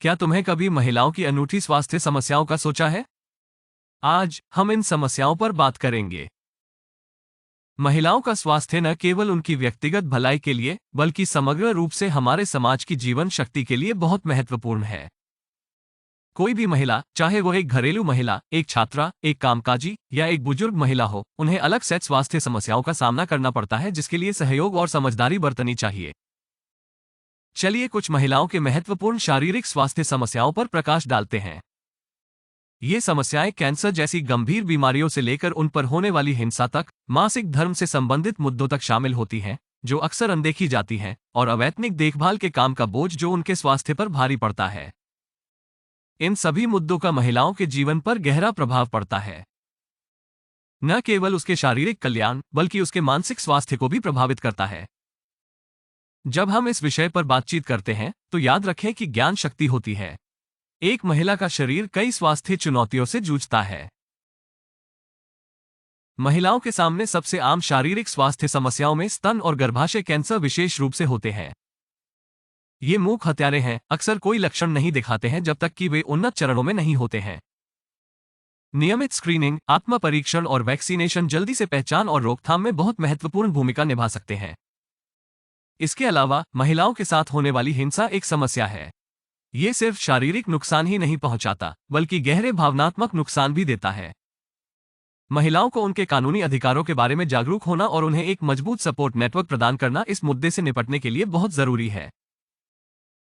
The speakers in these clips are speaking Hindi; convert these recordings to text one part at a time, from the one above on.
क्या तुम्हें कभी महिलाओं की अनूठी स्वास्थ्य समस्याओं का सोचा है? आज हम इन समस्याओं पर बात करेंगे। महिलाओं का स्वास्थ्य न केवल उनकी व्यक्तिगत भलाई के लिए, बल्कि समग्र रूप से हमारे समाज की जीवन शक्ति के लिए बहुत महत्वपूर्ण है। कोई भी महिला, चाहे वो एक घरेलू महिला, एक छात्रा, एक कामकाजी या एक बुजुर्ग महिला हो, उन्हें अलग सेट स्वास्थ्य समस्याओं का सामना करना पड़ता है, जिसके लिए सहयोग और समझदारी बरतनी चाहिए। चलिए कुछ महिलाओं के महत्वपूर्ण शारीरिक स्वास्थ्य समस्याओं पर प्रकाश डालते हैं। ये समस्याएं कैंसर जैसी गंभीर बीमारियों से लेकर उन पर होने वाली हिंसा तक, मासिक धर्म से संबंधित मुद्दों तक शामिल होती हैं, जो अक्सर अनदेखी जाती हैं, और अवैतनिक देखभाल के काम का बोझ जो उनके स्वास्थ्य पर भारी पड़ता है। इन सभी मुद्दों का महिलाओं के जीवन पर गहरा प्रभाव पड़ता है। न केवल उसके शारीरिक कल्याण, बल्कि उसके मानसिक स्वास्थ्य को भी प्रभावित करता है। जब हम इस विषय पर बातचीत करते हैं, तो याद रखें कि ज्ञान शक्ति होती है। एक महिला का शरीर कई स्वास्थ्य चुनौतियों से जूझता है। महिलाओं के सामने सबसे आम शारीरिक स्वास्थ्य समस्याओं में स्तन और गर्भाशय कैंसर विशेष रूप से होते हैं। ये मूक हत्यारे हैं, अक्सर कोई लक्षण नहीं दिखाते हैं जब तक कि वे उन्नत चरणों में नहीं होते हैं। नियमित स्क्रीनिंग, आत्म परीक्षण और वैक्सीनेशन जल्दी से पहचान और रोकथाम में बहुत महत्वपूर्ण भूमिका निभा सकते हैं। इसके अलावा महिलाओं के साथ होने वाली हिंसा एक समस्या है। ये सिर्फ शारीरिक नुकसान ही नहीं पहुंचाता, बल्कि गहरे भावनात्मक नुकसान भी देता है। महिलाओं को उनके कानूनी अधिकारों के बारे में जागरूक होना और उन्हें एक मजबूत सपोर्ट नेटवर्क प्रदान करना इस मुद्दे से निपटने के लिए बहुत जरूरी है।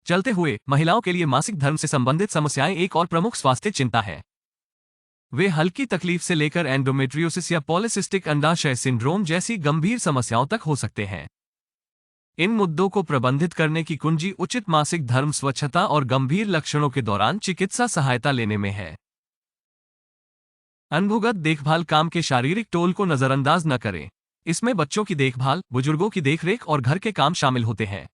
चलते हुए, महिलाओं के लिए मासिक धर्म से संबंधित समस्याएं एक और प्रमुख स्वास्थ्य चिंता है। वे हल्की तकलीफ से लेकर एंडोमेट्रियोसिस या पॉलिसिस्टिक अंडाशय सिंड्रोम जैसी गंभीर समस्याओं तक हो सकते हैं। इन मुद्दों को प्रबंधित करने की कुंजी उचित मासिक धर्म, स्वच्छता और गंभीर लक्षणों के दौरान चिकित्सा सहायता लेने में है। अनुभवगत देखभाल काम के शारीरिक टोल को नजरअंदाज न करें। इसमें बच्चों की देखभाल, बुजुर्गों की देखरेख और घर के काम शामिल होते हैं।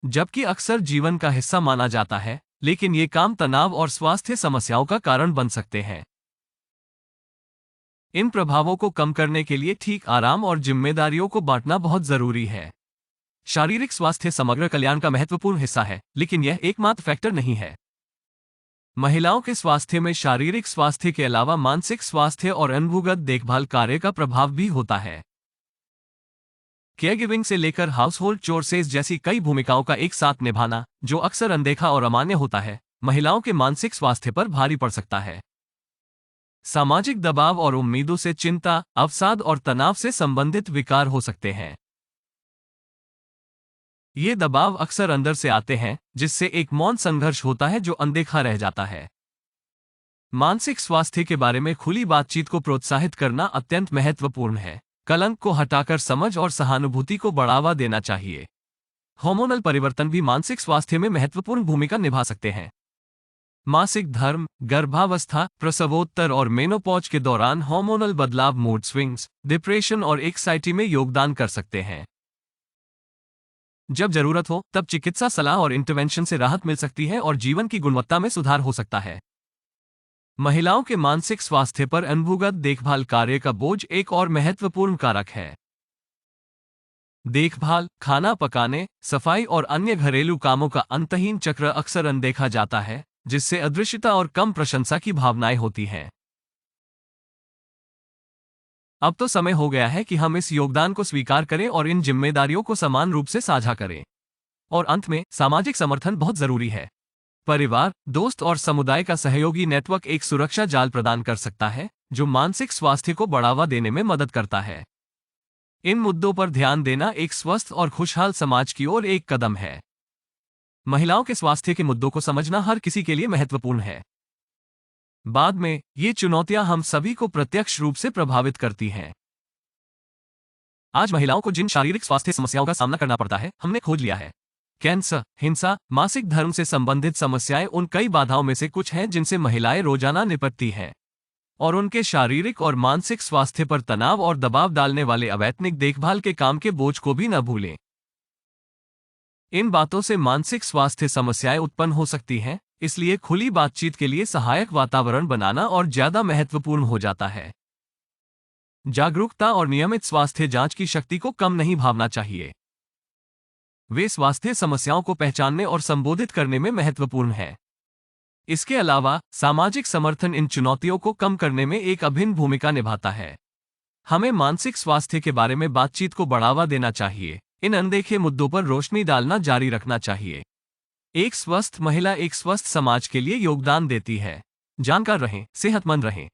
जबकि अक्सर जीवन का हिस्सा माना जाता है, लेकिन ये काम तनाव और स्वास्थ्य समस्याओं का कारण बन सकते हैं। इन प्रभावों को कम करने के लिए ठीक आराम और जिम्मेदारियों को बांटना बहुत जरूरी है। शारीरिक स्वास्थ्य समग्र कल्याण का महत्वपूर्ण हिस्सा है, लेकिन यह एकमात्र फैक्टर नहीं है। महिलाओं के स्वास्थ्य में शारीरिक स्वास्थ्य के अलावा मानसिक स्वास्थ्य और अनुभवगत देखभाल कार्य का प्रभाव भी होता है। केयरगिविंग से लेकर हाउसहोल्ड चोर्सेस जैसी कई भूमिकाओं का एक साथ निभाना, जो अक्सर अनदेखा और अमान्य होता है, महिलाओं के मानसिक स्वास्थ्य पर भारी पड़ सकता है। सामाजिक दबाव और उम्मीदों से चिंता, अवसाद और तनाव से संबंधित विकार हो सकते हैं। ये दबाव अक्सर अंदर से आते हैं, जिससे एक मौन संघर्ष होता है जो अनदेखा रह जाता है। मानसिक स्वास्थ्य के बारे में खुली बातचीत को प्रोत्साहित करना अत्यंत महत्वपूर्ण है। कलंक को हटाकर समझ और सहानुभूति को बढ़ावा देना चाहिए। हार्मोनल परिवर्तन भी मानसिक स्वास्थ्य में महत्वपूर्ण भूमिका निभा सकते हैं। मासिक धर्म, गर्भावस्था, प्रसवोत्तर और मेनोपॉज के दौरान हार्मोनल बदलाव मूड स्विंग्स, डिप्रेशन और एंग्जायटी में योगदान कर सकते हैं। जब जरूरत हो, तब चिकित्सा सलाह और इंटरवेंशन से राहत मिल सकती है और जीवन की गुणवत्ता में सुधार हो सकता है। महिलाओं के मानसिक स्वास्थ्य पर अनुभवगत देखभाल कार्य का बोझ एक और महत्वपूर्ण कारक है। देखभाल, खाना पकाने, सफाई और अन्य घरेलू कामों का अंतहीन चक्र अक्सर अनदेखा जाता है, जिससे अदृश्यता और कम प्रशंसा की भावनाएं होती हैं। अब तो समय हो गया है कि हम इस योगदान को स्वीकार करें और इन जिम्मेदारियों को समान रूप से साझा करें। और अंत में, सामाजिक समर्थन बहुत जरूरी है। परिवार, दोस्त और समुदाय का सहयोगी नेटवर्क एक सुरक्षा जाल प्रदान कर सकता है, जो मानसिक स्वास्थ्य को बढ़ावा देने में मदद करता है। इन मुद्दों पर ध्यान देना एक स्वस्थ और खुशहाल समाज की ओर एक कदम है। महिलाओं के स्वास्थ्य के मुद्दों को समझना हर किसी के लिए महत्वपूर्ण है। बाद में, ये चुनौतियां हम सभी को प्रत्यक्ष रूप से प्रभावित करती हैं। आज महिलाओं को जिन शारीरिक स्वास्थ्य समस्याओं का सामना करना पड़ता है, हमने खोज लिया है। कैंसर, हिंसा, मासिक धर्म से संबंधित समस्याएं उन कई बाधाओं में से कुछ हैं जिनसे महिलाएं रोजाना निपटती हैं। और उनके शारीरिक और मानसिक स्वास्थ्य पर तनाव और दबाव डालने वाले अवैतनिक देखभाल के काम के बोझ को भी न भूलें। इन बातों से मानसिक स्वास्थ्य समस्याएं उत्पन्न हो सकती हैं, इसलिए खुली बातचीत के लिए सहायक वातावरण बनाना और ज्यादा महत्वपूर्ण हो जाता है। जागरूकता और नियमित स्वास्थ्य जांच की शक्ति को कम नहीं भावना चाहिए। वे स्वास्थ्य समस्याओं को पहचानने और संबोधित करने में महत्वपूर्ण है। इसके अलावा सामाजिक समर्थन इन चुनौतियों को कम करने में एक अभिन्न भूमिका निभाता है। हमें मानसिक स्वास्थ्य के बारे में बातचीत को बढ़ावा देना चाहिए। इन अनदेखे मुद्दों पर रोशनी डालना जारी रखना चाहिए। एक स्वस्थ महिला एक स्वस्थ समाज के लिए योगदान देती है। जानकार रहें, सेहतमंद रहें।